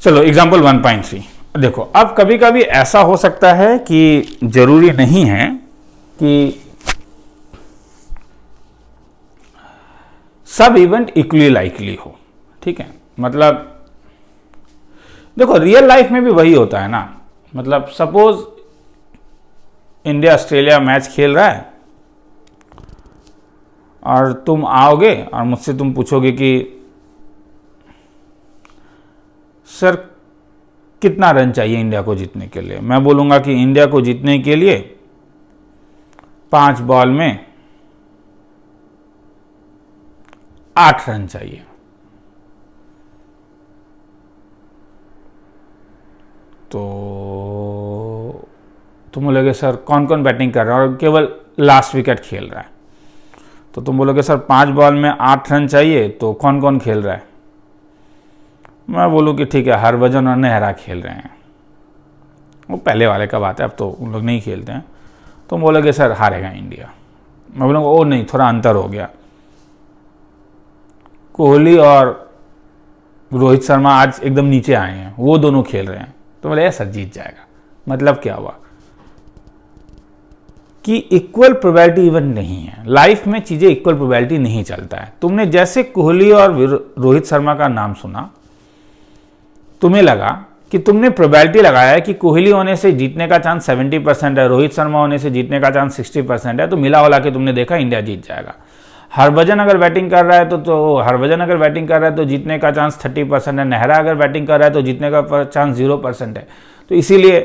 चलो एग्जाम्पल 1.3 देखो। अब कभी कभी ऐसा हो सकता है कि जरूरी नहीं है कि सब इवेंट इक्वली लाइकली हो, ठीक है। मतलब देखो रियल लाइफ में भी वही होता है ना। मतलब सपोज इंडिया ऑस्ट्रेलिया मैच खेल रहा है और तुम आओगे और मुझसे तुम पूछोगे कि सर कितना रन चाहिए इंडिया को जीतने के लिए। मैं बोलूंगा कि इंडिया को जीतने के लिए 5 बॉल में 8 रन चाहिए। तो तुम बोलोगे सर कौन कौन बैटिंग कर रहा है और केवल लास्ट विकेट खेल रहा है। तो तुम बोलोगे सर 5 बॉल में 8 रन चाहिए, तो कौन कौन खेल रहा है। मैं बोलूँ कि ठीक है हरभजन और नेहरा खेल रहे हैं। वो पहले वाले का बात है, अब तो उन लोग नहीं खेलते हैं। तुम बोलोगे सर हारेगा इंडिया। मैं बोलूँगा ओ नहीं, थोड़ा अंतर हो गया, कोहली और रोहित शर्मा आज एकदम नीचे आए हैं, वो दोनों खेल रहे हैं। तो बोले सर जीत जाएगा। मतलब क्या हुआ कि इक्वल प्रोबेबिलिटी इवेंट नहीं है। लाइफ में चीजें इक्वल प्रोबेबिलिटी नहीं चलता है। तुमने जैसे कोहली और रोहित शर्मा का नाम सुना, तुम्हें लगा कि तुमने प्रोबेबिलिटी लगाया है कि कोहली होने से जीतने का चांस 70% है, रोहित शर्मा होने से जीतने का चांस 60% है। तो मिला वाला के तुमने देखा इंडिया जीत जाएगा। हरभजन अगर बैटिंग कर रहा है तो हरभजन अगर बैटिंग कर रहा है तो जीतने का चांस 30% है। नेहरा अगर बैटिंग कर रहा है तो जीतने का चांस 0% है। तो इसीलिए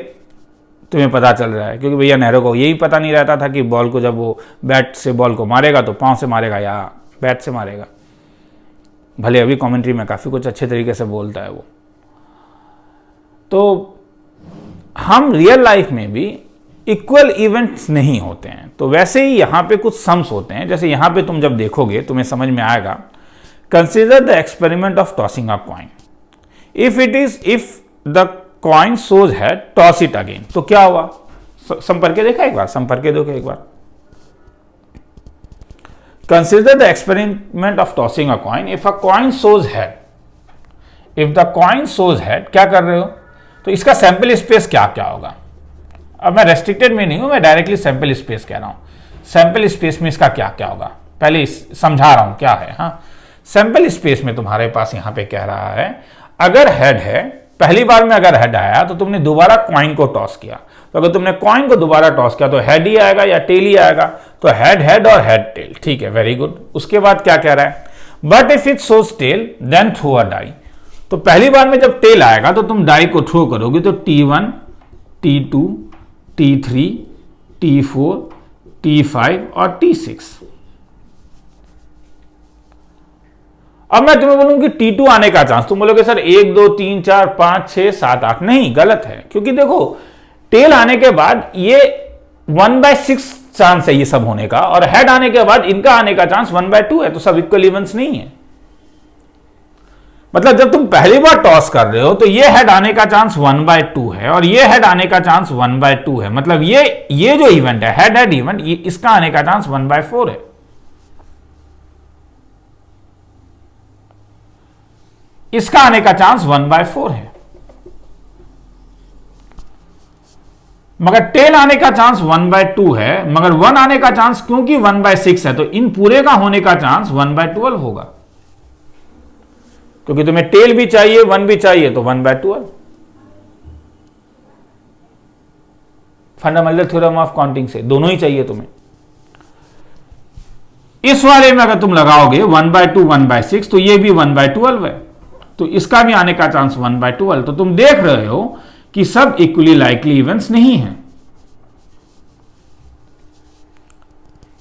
तुम्हें पता चल रहा है, क्योंकि भैया नेहरू को यही पता नहीं रहता था कि बॉल को जब वो बैट से बॉल को मारेगा तो पांव से मारेगा या बैट से मारेगा। भले अभी कमेंट्री में काफ़ी कुछ अच्छे तरीके से बोलता है वो। तो हम रियल लाइफ में भी इक्वल इवेंट्स नहीं होते हैं। तो वैसे ही यहां पे कुछ सम्स होते हैं। जैसे यहां पे तुम जब देखोगे तुम्हें समझ में आएगा। Consider the experiment of tossing a coin. If the coin shows है टॉस इट अगेन। तो क्या हुआ, सम करके देखा एक बार, सम करके देखो एक बार। Consider the experiment of tossing a coin. If a coin shows head, if the coin shows head, क्या कर रहे हो, तो इसका सैंपल स्पेस क्या क्या होगा। अब मैं रेस्ट्रिक्टेड में नहीं हूं, मैं डायरेक्टली सैंपल स्पेस कह रहा हूं। सैंपल स्पेस में इसका क्या क्या होगा, पहले समझा रहा हूं क्या है। हाँ, सैंपल स्पेस में तुम्हारे पास यहां पे कह रहा है अगर हेड है, पहली बार में अगर हेड आया तो तुमने दोबारा कॉइन को टॉस किया। तो अगर तुमने कॉइन को दोबारा टॉस किया तो हेड ही आएगा या टेल ही आएगा। तो हेड हेड और हेड टेल, ठीक है, वेरी गुड। उसके बाद क्या कह रहा है, but if it shows tail then throw a die. तो पहली बार में जब टेल आएगा तो तुम डाई को थ्रो करोगे। तो T1, T2, T3, T4, T5 और T6। अब मैं तुम्हें बोलूं कि T2 आने का चांस, तुम बोलोगे सर 1 2 3 4 5 6 7 8। नहीं, गलत है। क्योंकि देखो टेल आने के बाद ये 1/6 चांस है ये सब होने का, और हेड आने के बाद इनका आने का चांस 1/2 है। तो सब इक्वल इवेंट्स नहीं है। मतलब जब तुम पहली बार टॉस कर रहे हो तो ये हेड आने का चांस 1/2 है और ये हेड आने का चांस 1/2 है। मतलब ये जो इवेंट है हेड हेड इवेंट, इसका आने का चांस 1/4 है। इसका आने का चांस 1/4 है। मगर टेल आने का चांस 1/2 है, मगर 1 आने का चांस क्योंकि 1/6 है, तो इन पूरे का होने का चांस 1/12 होगा। क्योंकि तुम्हें टेल भी चाहिए 1 भी चाहिए, तो 1/12। फंडामेंटल थ्योरम ऑफ काउंटिंग से दोनों ही चाहिए तुम्हें। इस वाले में अगर तुम लगाओगे 1/2 1/6, तो ये भी 1/12 है। तो इसका भी आने का चांस 1/12। तो तुम देख रहे हो कि सब इक्वली लाइकली इवेंट्स नहीं है।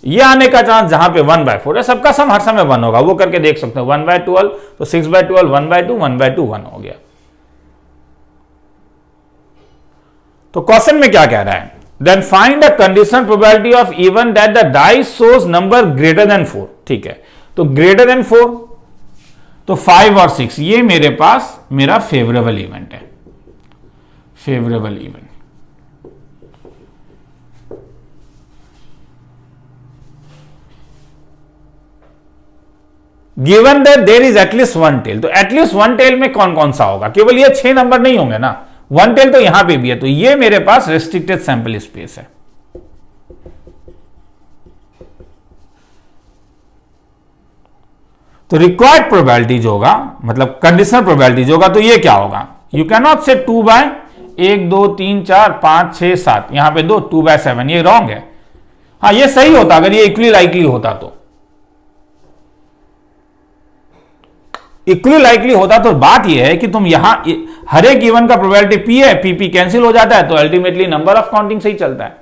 ये आने का चांस जहां पे 1/4 है, सबका सम हर समय 1 होगा। वो करके देख सकते हो 1/12, तो 6/12 1/2 1/2 1 हो गया। तो क्वेश्चन में क्या कह रहा है, then find a condition probability of even that the dice shows number greater than 4। ठीक है, तो ग्रेटर देन 4, तो 5 और 6 ये मेरे पास मेरा फेवरेबल इवेंट है। Favourable event given that there is at least one tail, तो एटलीस्ट वन टेल में कौन कौन सा होगा, केवल ये 6 नंबर नहीं होंगे ना, वन टेल तो यहां पे भी है, तो ये मेरे पास रेस्ट्रिक्टेड सैंपल स्पेस है। तो रिक्वायर्ड प्रोबेबिलिटी जो होगा, मतलब कंडीशनल प्रोबेबिलिटी जो होगा, तो ये क्या होगा, यू कैन नॉट से 2 बाय 1 2 3 4 5 6 7, यहां पे 2 बाय 7, ये रॉन्ग है। हाँ ये सही होता अगर ये इक्वली लाइकली होता, तो इक्वली लाइकली होता तो बात ये है कि तुम यहां हर एक इवन का प्रोबेबिलिटी पी है, पी कैंसिल हो जाता है, तो अल्टीमेटली नंबर ऑफ काउंटिंग से ही चलता है।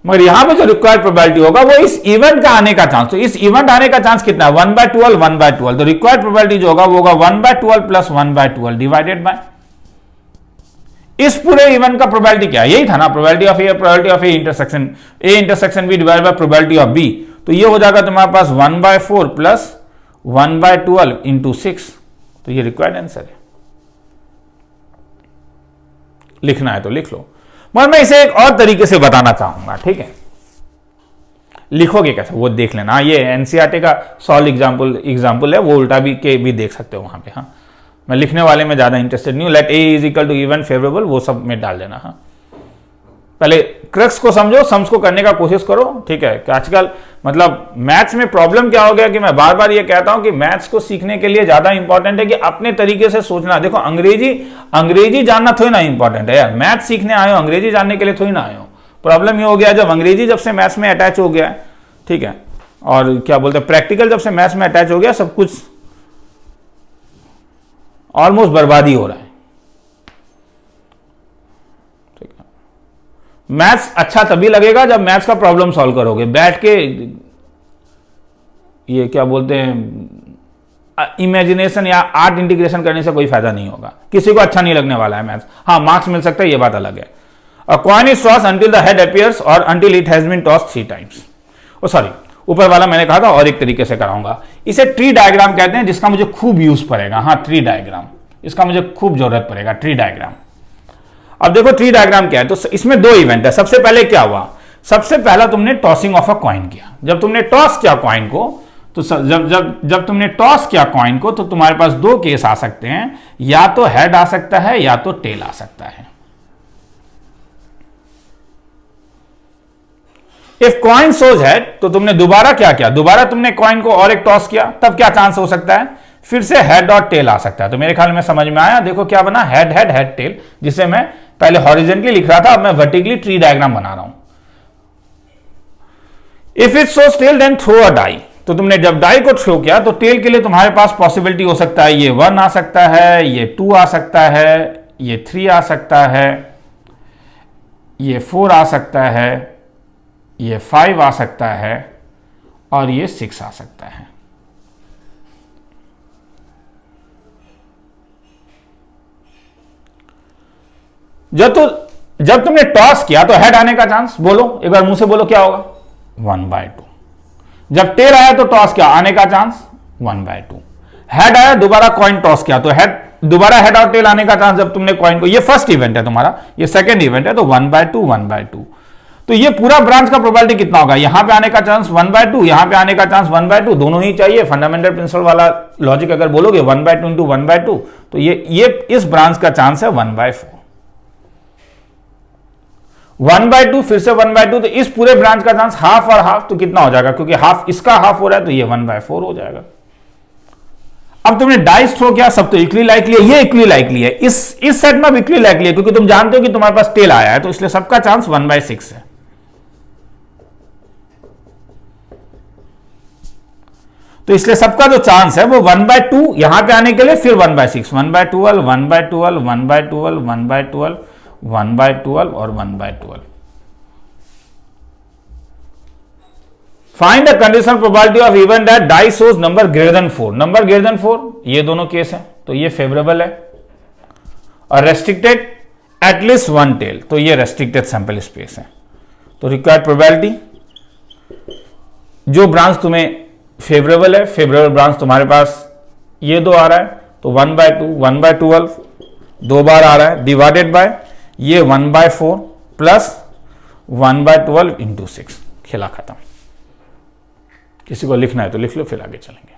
मगर यहां पे जो रिक्वायर्ड प्रोबेबिलिटी होगा वो इस इवेंट का आने का चांस, तो इस इवेंट आने का चांस कितना है, 1/12 1/12, तो रिक्वायर्ड प्रोबेबिलिटी जो होगा वो होगा 1/12 प्लस 1/12 डिवाइडेड बाय इस पूरे इवेंट का प्रोबेबिलिटी क्या है, यही था ना, probability of A intersection B divided by probability of B, तो ये हो जाएगा तुम्हारे पास 1/4 प्लस 1/12 इंटू 6, तो ये रिक्वायर्ड आंसर है। लिखना है तो लिख लो, मगर मैं इसे एक और तरीके से बताना चाहूंगा, ठीक है, लिखोगे कैसे वो देख लेना। ये एनसीईआरटी का सॉल्व एग्जाम्पल है, वो उल्टा भी देख सकते हो वहां पे। हाँ मैं लिखने वाले में ज्यादा इंटरेस्टेड नहीं हूं, let A is equal to event favourable, वो सब में डाल देना। हाँ पहले क्रक्स को समझो, सम्स को करने का कोशिश करो, ठीक है। कि आजकल मतलब मैथ्स में प्रॉब्लम क्या हो गया कि मैं बार बार ये कहता हूं कि मैथ्स को सीखने के लिए ज्यादा इंपॉर्टेंट है कि अपने तरीके से सोचना। देखो अंग्रेजी जानना थोड़ी ना इंपॉर्टेंट है यार, मैथ्स सीखने आए हो, अंग्रेजी जानने के लिए थोड़ी ना आए हो। प्रॉब्लम ये हो गया जब अंग्रेजी जब से मैथ्स में अटैच हो गया, ठीक है, और क्या बोलते हैं प्रैक्टिकल जब से मैथ्स में अटैच हो गया, सब कुछ ऑलमोस्ट बर्बादी हो रहा है। मैथ्स अच्छा तभी लगेगा जब मैथ्स का प्रॉब्लम सॉल्व करोगे, बैठ के ये क्या बोलते हैं इमेजिनेशन या आर्ट इंटीग्रेशन करने से कोई फायदा नहीं होगा, किसी को अच्छा नहीं लगने वाला है मैथ्स। हाँ मार्क्स मिल सकता है, ये बात अलग है। A coin is tossed until the head appears और until it has been tossed 3 times. Oh sorry, ऊपर वाला मैंने कहा था और एक तरीके से कराऊंगा। इसे ट्री डायग्राम कहते हैं, जिसका मुझे खूब यूज पड़ेगा। हाँ ट्री डायग्राम, इसका मुझे खूब जरूरत पड़ेगा, ट्री डायग्राम। अब देखो ट्री डायग्राम क्या है, तो इसमें 2 इवेंट है। सबसे पहले क्या हुआ, सबसे पहला तुमने टॉसिंग ऑफ अ कॉइन किया। जब तुमने टॉस किया कॉइन को, तो जब तुमने टॉस किया कॉइन को, तो तुम्हारे पास 2 केस आ सकते हैं, या तो हेड आ सकता है या तो टेल आ सकता है। इफ कॉइन सोज हेड, तो तुमने दोबारा क्या किया, दोबारा तुमने कॉइन को और एक टॉस किया, तब क्या चांस हो सकता है, फिर से हेड और टेल आ सकता है। तो मेरे ख्याल में समझ में आया। देखो क्या बना, हेड हेड हेड टेल, जिसे मैं पहले हॉरिजेंटली लिख रहा था, अब मैं वर्टिकली ट्री डायग्राम बना रहा हूं। If it shows tail then throw a die, तो तुमने जब डाई को थ्रो किया तो टेल के लिए तुम्हारे पास पॉसिबिलिटी हो सकता है, ये 1 आ सकता है, ये 2 आ सकता है, ये 3 आ सकता है, ये 4 आ सकता है, ये 5 आ सकता है, और ये 6 आ सकता है। जब तुमने टॉस किया तो हेड आने का चांस, बोलो एक बार मुंह से बोलो क्या होगा, 1/2। जब टेल आया तो टॉस किया, आने का चांस 1/2। हेड आया, दोबारा कॉइन टॉस किया, तो हेड दोबारा हेड और टेल आने का चांस। जब तुमने कॉइन को, ये फर्स्ट इवेंट है तुम्हारा, ये सेकंड इवेंट है, तो 1/2 1/2। तो ये पूरा ब्रांच का प्रोबेबिलिटी कितना होगा, यहां पे आने का चांस 1/2, यहां पे आने का चांस 1/2, दोनों ही चाहिए। फंडामेंटल प्रिंसिपल वाला लॉजिक अगर बोलोगे 1/2 इंटू 1/2, तो ये इस ब्रांच का चांस है 1/4। 1/2 फिर से 1/2, तो इस पूरे ब्रांच का चांस हाफ और हाफ, तो कितना हो जाएगा, क्योंकि हाफ इसका हाफ हो रहा है, तो ये 1/4 हो जाएगा। अब तुमने डाइस थ्रो किया, सब तो इक्वली लाइकली है, ये इक्वली लाइकली है, इस सेट में भी इक्वली लाइकली है, क्योंकि तुम जानते हो कि तुम्हारे पास टेल आया है, तो इसलिए सबका चांस 1/6 है। तो इसलिए सबका जो चांस है वो 1/2 यहां पे आने के लिए, फिर 1/6, 1/12 1/12 1/12 1/12 1/12 और 1/12। Find the conditional probability of event that die shows number greater than 4। Number greater than 4, ये दोनों केस है, तो ये फेवरेबल है। और रेस्ट्रिक्टेड एटलीस्ट 1 टेल, तो ये रेस्ट्रिक्टेड सैंपल स्पेस है। तो रिक्वायर्ड प्रोबेबिलिटी, जो ब्रांच तुम्हें फेवरेबल है, फेवरेबल ब्रांच तुम्हारे पास ये 2 आ रहा है, तो 1/2 1/12 2 बार आ रहा है, डिवाइडेड बाय ये 1/4 प्लस 1/12 इंटू 6, खेला खत्म। किसी को लिखना है तो लिख लो, फिर आगे चलेंगे।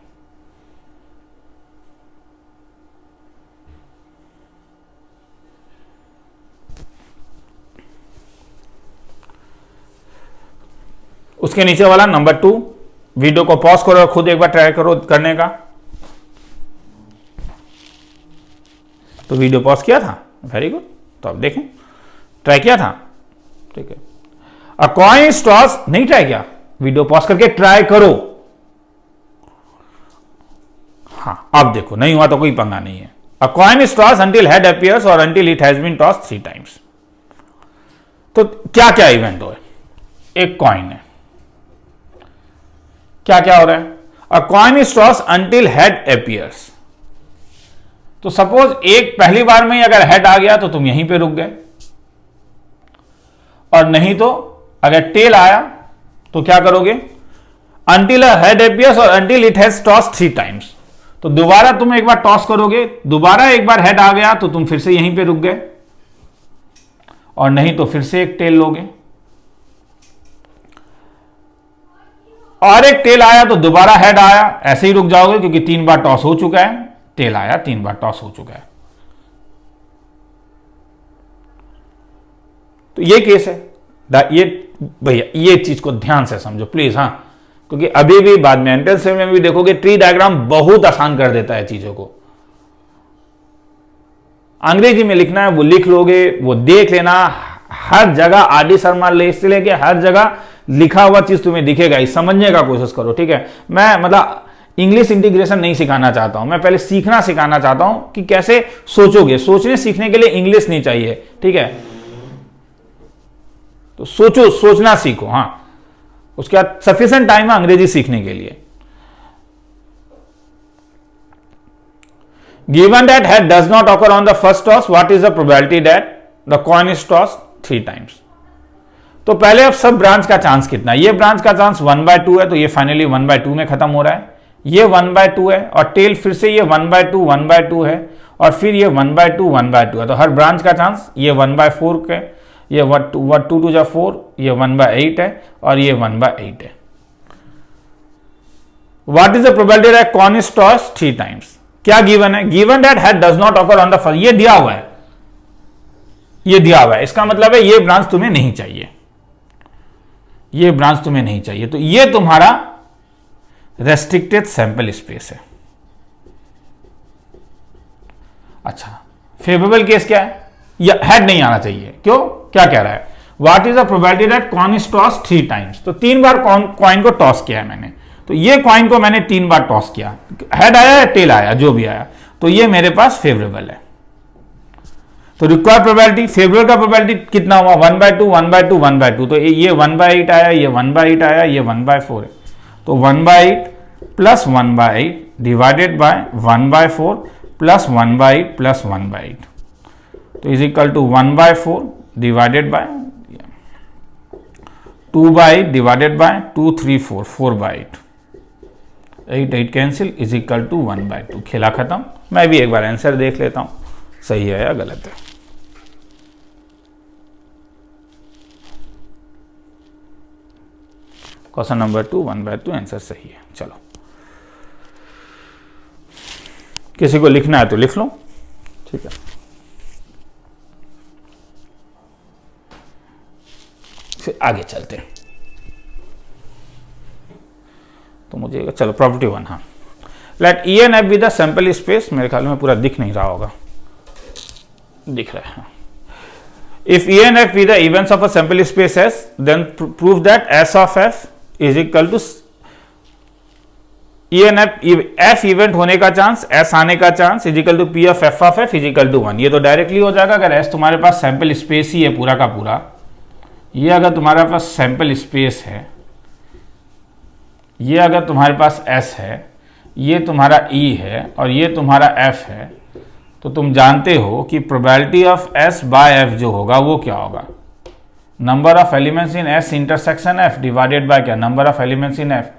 उसके नीचे वाला नंबर 2, वीडियो को पॉज करो और खुद एक बार ट्राई करो करने का। तो वीडियो पॉज किया था, वेरी गुड। तो अब देखें, ट्राई किया था, ठीक है। अ कॉइन टॉस नहीं ट्राई किया, वीडियो पॉज करके ट्राई करो। हाँ, अब देखो, नहीं हुआ तो कोई पंगा नहीं है। A coin is toss until head appears और until it has been toss 3 times. तो क्या क्या इवेंट हो, एक कॉइन है, क्या क्या हो रहा है? A coin is toss until head appears. तो सपोज एक पहली बार में ही अगर हेड आ गया तो तुम यहीं पे रुक गए, और नहीं तो अगर टेल आया तो क्या करोगे? अंटिल अ हेड अपीयर्स और until it has toss 3 times. तो दोबारा तुम एक बार टॉस करोगे, दोबारा एक बार हेड आ गया तो तुम फिर से यहीं पे रुक गए, और नहीं तो फिर से एक टेल लोगे, और एक टेल आया तो दोबारा हेड आया, ऐसे ही रुक जाओगे क्योंकि 3 बार टॉस हो चुका है। टेल आया, 3 बार टॉस हो चुका है। तो ये केस है। ये भैया ये चीज को ध्यान से समझो प्लीज, हाँ, क्योंकि अभी भी बाद में एंट्रेंस में भी देखोगे ट्री डायग्राम बहुत आसान कर देता है चीजों को। अंग्रेजी में लिखना है वो लिख लोगे, वो देख लेना, हर जगह आर.डी. शर्मा से लेके हर जगह लिखा हुआ चीज तुम्हें दिखेगा, इस समझने का कोशिश करो, ठीक है। मैं मतलब इंग्लिश इंटीग्रेशन नहीं सिखाना चाहता हूं, मैं पहले सीखना सिखाना चाहता हूं कि कैसे सोचोगे। सोचने सीखने के लिए इंग्लिश नहीं चाहिए, ठीक है। तो सोचो, सोचना सीखो, हाँ। उसके बाद सफिशिएंट टाइम है अंग्रेजी सीखने के लिए। Given that head does not occur on the first toss, what is the probability that the coin is toss 3 times. तो पहले अब सब ब्रांच का चांस कितना है? ये ब्रांच का चांस 1/2 है, तो ये फाइनली 1/2 में खत्म हो रहा है। ये 1/2 है, और टेल फिर से ये 1/2 है, और फिर ये 1/2 है। तो हर ब्रांच का चांस ये 1/4 के, ये 2 जा 4, ये 1/8 है, और ये 1/8 है। What is the probability that coin is toss 3 times? क्या गिवन है? Given that head does not occur on the first, ये दिया हुआ है, ये दिया हुआ है। इसका मतलब है ये ब्रांच तुम्हें नहीं चाहिए, ये ब्रांच तुम्हें नहीं चाहिए। तो ये तुम्हारा रेस्ट्रिक्टेड सैंपल स्पेस है। अच्छा, फेवरेबल केस क्या है? हेड नहीं आना चाहिए। क्यों? क्या कह रहा है? What is the probability that coin is toss 3 times? तो 3 बार कॉइन को टॉस किया है मैंने, तो ये कॉइन को मैंने 3 बार टॉस किया, हेड आया या टेल आया, जो भी आया, तो ये मेरे पास फेवरेबल है। तो रिक्वायर्ड प्रोबेबिलिटी, फेवरेबल का प्रोबेबिलिटी कितना हुआ? 1/2, 1/2, 1/2। तो ये 1/8 आया, ये 1/8 आया, ये 1/4 है। तो 1/8 plus 1/8 divided by 1/4 plus 1/8 plus 1/8, तो is equal to 1/4 divided by 2/8 divided by 2, 3, 4, 4/8, 8 cancel, is equal to 1/2। खेला खत्म। मैं भी एक बार आंसर देख लेता हूं, सही है या गलत है। क्वेश्चन नंबर 2 1/2 आंसर सही है। चलो, किसी को लिखना है तो लिख लो, ठीक है। फिर आगे चलते हैं। तो मुझे चलो प्रॉपर्टी 1, हाँ, let E and F be the sample space. मेरे ख्याल में पूरा दिख नहीं रहा होगा, दिख रहा है। If E and F be the events of a sample space S, then prove that S of F is equal to E and F event होने का चांस, एस आने का chance is equal to P of F is equal to 1। ये तो directly हो जाएगा अगर S तुम्हारे पास सैंपल स्पेस ही है पूरा का पूरा। ये अगर तुम्हारे पास सैंपल स्पेस है, ये अगर तुम्हारे पास एस है, ये तुम्हारा ई है और ये तुम्हारा एफ है, तो तुम जानते हो कि probability of S by F जो होगा वो क्या होगा? Number of elements in S intersection F divided by क्या? Number of elements in F.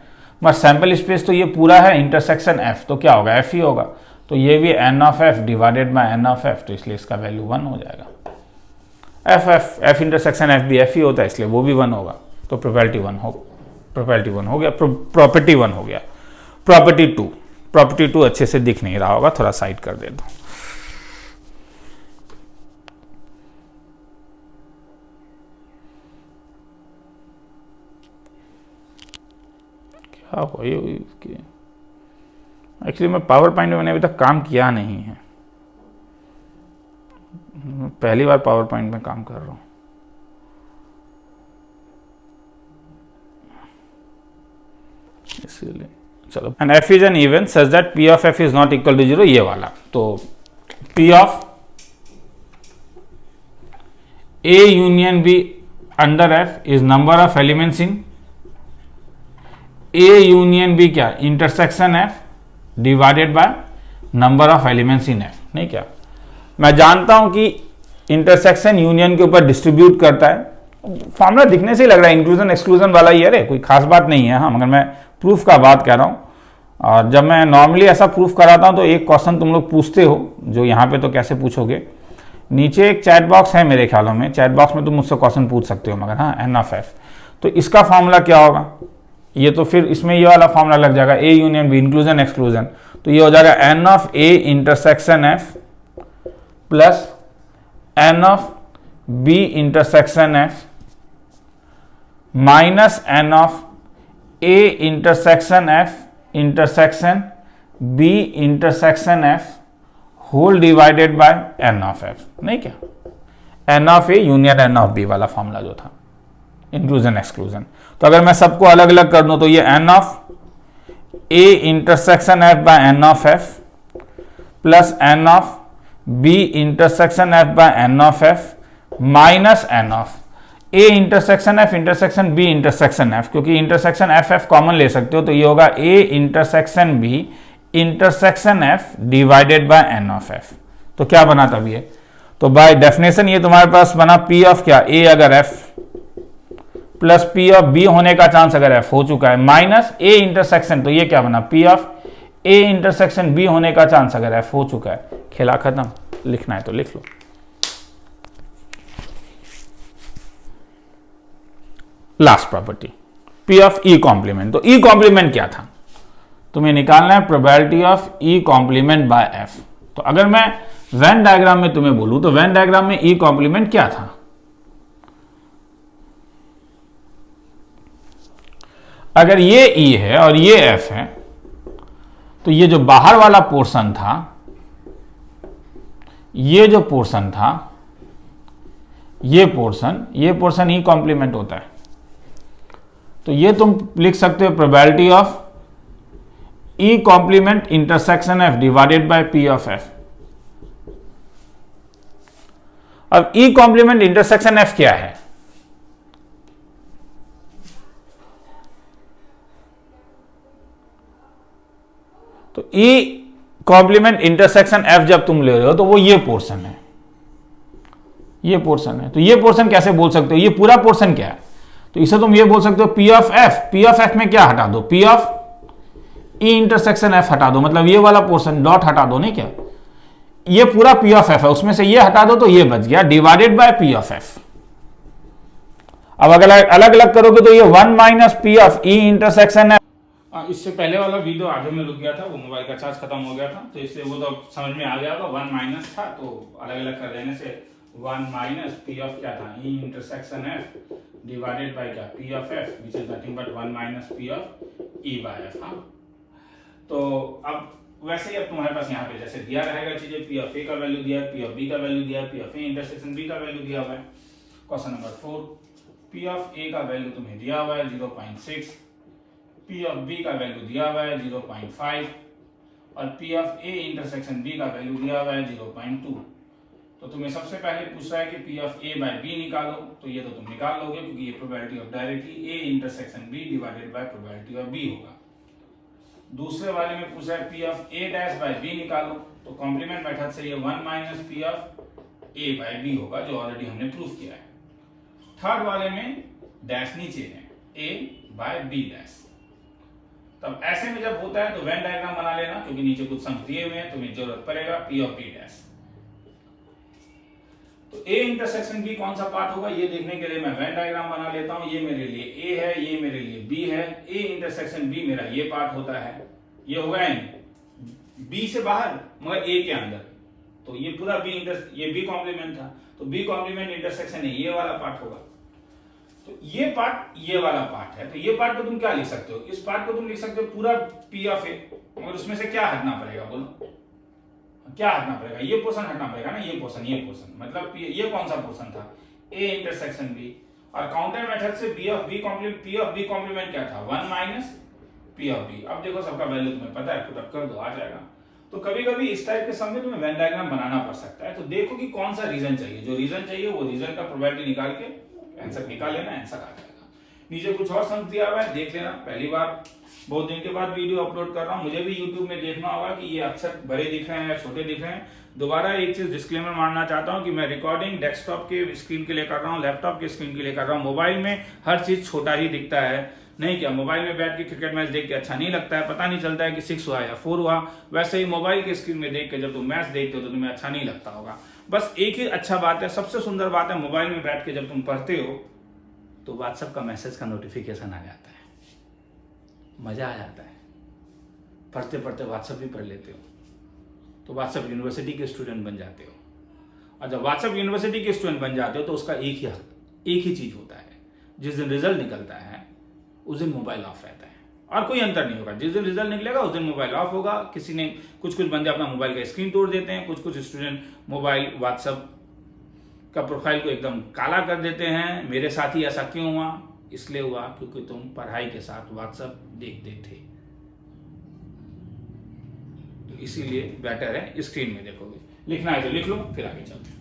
मगर सैंपल स्पेस तो ये पूरा है इंटरसेक्शन एफ, तो क्या होगा? एफ ही होगा। तो ये भी N of F divided by N of F, तो इसलिए इसका वैल्यू 1 हो जाएगा। एफ इंटरसेक्शन एफ भी एफ ही होता है, इसलिए वो भी 1 होगा। तो प्रोबेबिलिटी 1 हो, प्रोबेबिलिटी 1 हो गया, प्रॉपर्टी 1 हो गया। प्रॉपर्टी टू अच्छे से दिख नहीं रहा होगा, थोड़ा साइड कर देता हूं। क्या हो एक्चुअली मैं पावर पॉइंट में मैंने अभी तक काम किया नहीं है, पहली बार पावर पॉइंट में काम कर रहा हूं। इसलिए चलो, and F is an event such that P of F is not equal to 0, ये वाला। तो P of A union B under F is number of elements in A union B, क्या intersection F divided by number of elements in F. नहीं, क्या मैं जानता हूं कि इंटरसेक्शन यूनियन के ऊपर डिस्ट्रीब्यूट करता है। फॉर्मूला दिखने से ही लग रहा है इंक्लूजन एक्सक्लूजन वाला ही है रे, कोई खास बात नहीं है। हाँ, मगर मैं प्रूफ का बात कह रहा हूं, और जब मैं नॉर्मली ऐसा प्रूफ कराता हूं तो एक क्वेश्चन तुम लोग पूछते हो, जो यहां पे तो कैसे पूछोगे, नीचे एक चैट बॉक्स है मेरे ख्यालों में, चैट बॉक्स में तुम मुझसे क्वेश्चन पूछ सकते हो। मगर हाँ, एन ऑफ एफ, तो इसका फॉर्मूला क्या होगा, ये तो फिर इसमें ये वाला फॉर्मूला लग जाएगा, A union B inclusion exclusion. तो ये हो जाएगा N of A intersection F plus N of B intersection F minus N of A intersection F intersection B intersection F whole divided by N of F. नहीं, क्या N of A union N of B वाला formula जो था, inclusion exclusion. तो अगर मैं सबको अलग अलग कर दूं तो ये N of A intersection F by N of F plus N of B intersection F by N of F minus N of A intersection F intersection B intersection F, क्योंकि इंटरसेक्शन एफ एफ कॉमन ले सकते हो, तो ये होगा A intersection B intersection F divided by N of F. तो क्या बना तब ये, तो बाय डेफिनेशन ये तुम्हारे पास बना पी ऑफ क्या, ए अगर F plus P of B होने का चांस अगर एफ हो चुका है माइनस ए इंटरसेक्शन, तो ये क्या बना P of A intersection B होने का चांस अगर एफ हो चुका है। खेला खत्म, लिखना है तो लिख लो। Last property P of E complement. तो ई कॉम्प्लीमेंट क्या था, तुम्हें निकालना है probability of E complement by F. तो अगर मैं वेन डायग्राम में तुम्हें बोलूं तो वेन डायग्राम में ई कॉम्प्लीमेंट क्या था, अगर ये ई है और ये एफ है, तो ये जो बाहर वाला पोर्शन था, ये जो पोर्शन था, ये पोर्शन ई कॉम्प्लीमेंट होता है। तो ये तुम लिख सकते हो probability of E complement intersection F divided by P of F. अब ई कॉम्प्लीमेंट इंटरसेक्शन एफ क्या है, तो ई कॉम्प्लीमेंट इंटरसेक्शन एफ जब तुम ले रहे हो तो वो ये पोर्शन है, ये पोर्शन है। तो ये पोर्शन कैसे बोल सकते हो, ये पूरा पोर्शन क्या है, तो इसे तुम ये बोल सकते हो P of F. P of F में क्या हटा दो, P of E intersection F हटा दो, मतलब ये वाला पोर्शन डॉट हटा दो। नहीं, क्या ये पूरा पी ऑफ एफ है, उसमें से ये हटा दो तो ये बच गया divided by P of F. अब अगर अलग अलग करोगे तो ये 1 minus P of E intersection F. इससे पहले वाला वीडियो आगे में रुक गया था, वो मोबाइल का चार्ज खत्म हो गया था, तो इससे वो तो समझ में आ गया होगा। 1 माइनस था तो अलग अलग कर देने से 1 माइनस पी ऑफ क्या था, E intersection F divided by क्या, P of F, which is nothing but 1 minus P of E by F. हाँ, तो अब वैसे ही अब तुम्हारे पास यहाँ पे जैसे दिया रहेगा चीजें, पी ऑफ ए का वैल्यू दिया है, पी ऑफ बी का वैल्यू दिया है, P of A intersection B का वैल्यू दिया हुआ है। Question number 4, P of A का वैल्यू तुम्हें दिया हुआ है 0.6, पी ऑफ बी का वैल्यू दिया हुआ है 0.5 और P of A intersection B का वैल्यू दिया हुआ है 0.2। तो तुम्हें सबसे पहले पूछ रहा है कि P of A by B निकालो, तो ये तो तुम निकाल लोगे क्योंकि ये probability of directly A intersection B divided by probability of B होगा। दूसरे वाले में पूछा है P of A dash by B निकालो, तो कॉम्प्लीमेंट मेथड से ये 1 minus P of A by B होगा, जो ऑलरेडी हमने प्रूफ किया है। थर्ड वाले में डैश नीचे है, ए बाय बी डैश। तब ऐसे में जब होता है तो वेन डायग्राम बना लेना, क्योंकि नीचे कुछ सम्स दिए हुए हैं, तुम्हें जरूरत पड़ेगा पी ऑफ बी डैश। तो ए इंटरसेक्शन बी कौन सा पार्ट होगा, ये देखने के लिए मैं वेन डायग्राम बना लेता हूं। ये मेरे लिए ए है, ये मेरे लिए बी है। ए इंटरसेक्शन बी मेरा ये पार्ट होता है, ये होगा बी से बाहर मगर ए के अंदर। तो ये पूरा ये बी कॉम्प्लीमेंट था, तो बी कॉम्प्लीमेंट इंटरसेक्शन है, ये वाला पार्ट होगा। तो ये पार्ट ये वाला पार्ट है। तो ये पार्ट को तुम क्या लिख सकते हो, इस पार्ट को तुम लिख सकते हो पूरा पी ऑफ ए, और उसमें से क्या हटना पड़ेगा, बोलो क्या हटना पड़ेगा, ये पोर्शन हटना पड़ेगा ना, ये पोर्शन मतलब ये कौन सा पोर्शन था, ए इंटरसेक्शन बी। और काउंटर मेथड से पी ऑफ बी कॉम्प्लीमेंट क्या था, 1 माइनस पी ऑफ बी। अब देखो सबका वैल्यू तुम्हें पता है, पुट अप कर दो, आ जाएगा। तो कभी कभी इस टाइप के सम में तुम्हें वेन डायग्राम बनाना पड़ सकता है। तो देखो कि कौन सा रीजन चाहिए, जो रीजन चाहिए वो रीजन का प्रोबेबिलिटी निकाल के आंसर निकाल लेना, आंसर आ जाएगा। नीचे कुछ और सम दिया हुआ है, देख लेना। पहली बार बहुत दिन के बाद वीडियो अपलोड कर रहा हूं, मुझे भी YouTube में देखना होगा कि ये अक्षर बड़े दिख रहे हैं या छोटे दिख रहे हैं। दोबारा एक चीज डिस्क्लेमर मारना चाहता हूं कि मैं रिकॉर्डिंग डेस्कटॉप के स्क्रीन के लिए कर रहा हूं, लैपटॉप के स्क्रीन के लिए कर रहा हूं। मोबाइल में हर चीज छोटा ही दिखता है, नहीं क्या मोबाइल में बैठ के क्रिकेट मैच देख के अच्छा नहीं लगता है, पता नहीं चलता है कि 6 हुआ या 4 हुआ। वैसे ही मोबाइल के स्क्रीन में देख के जब तुम मैच देखते हो तो तुम्हें अच्छा नहीं लगता होगा। बस एक ही अच्छा बात है, सबसे सुंदर बात है, मोबाइल में बैठ के जब तुम पढ़ते हो तो व्हाट्सएप का मैसेज का नोटिफिकेशन आ जाता है, मजा आ जाता है। पढ़ते पढ़ते व्हाट्सएप भी पढ़ लेते हो, तो व्हाट्सएप यूनिवर्सिटी के स्टूडेंट बन जाते हो। और जब व्हाट्सएप यूनिवर्सिटी के स्टूडेंट बन जाते हो तो उसका एक ही चीज होता है, जिस दिन रिजल्ट निकलता है उस दिन मोबाइल ऑफ रहता है, और कोई अंतर नहीं होगा। जिस दिन रिजल्ट निकलेगा उस दिन मोबाइल ऑफ होगा। किसी ने कुछ बंदे अपना मोबाइल का स्क्रीन तोड़ देते हैं, कुछ स्टूडेंट मोबाइल व्हाट्सएप का प्रोफाइल को एकदम काला कर देते हैं। मेरे साथ ही ऐसा क्यों हुआ, इसलिए हुआ क्योंकि तुम पढ़ाई के साथ व्हाट्सएप देखते थे। तो इसीलिए बेटर है स्क्रीन में देखोगे। लिखना है तो लिख लो, फिर आगे चलते हैं।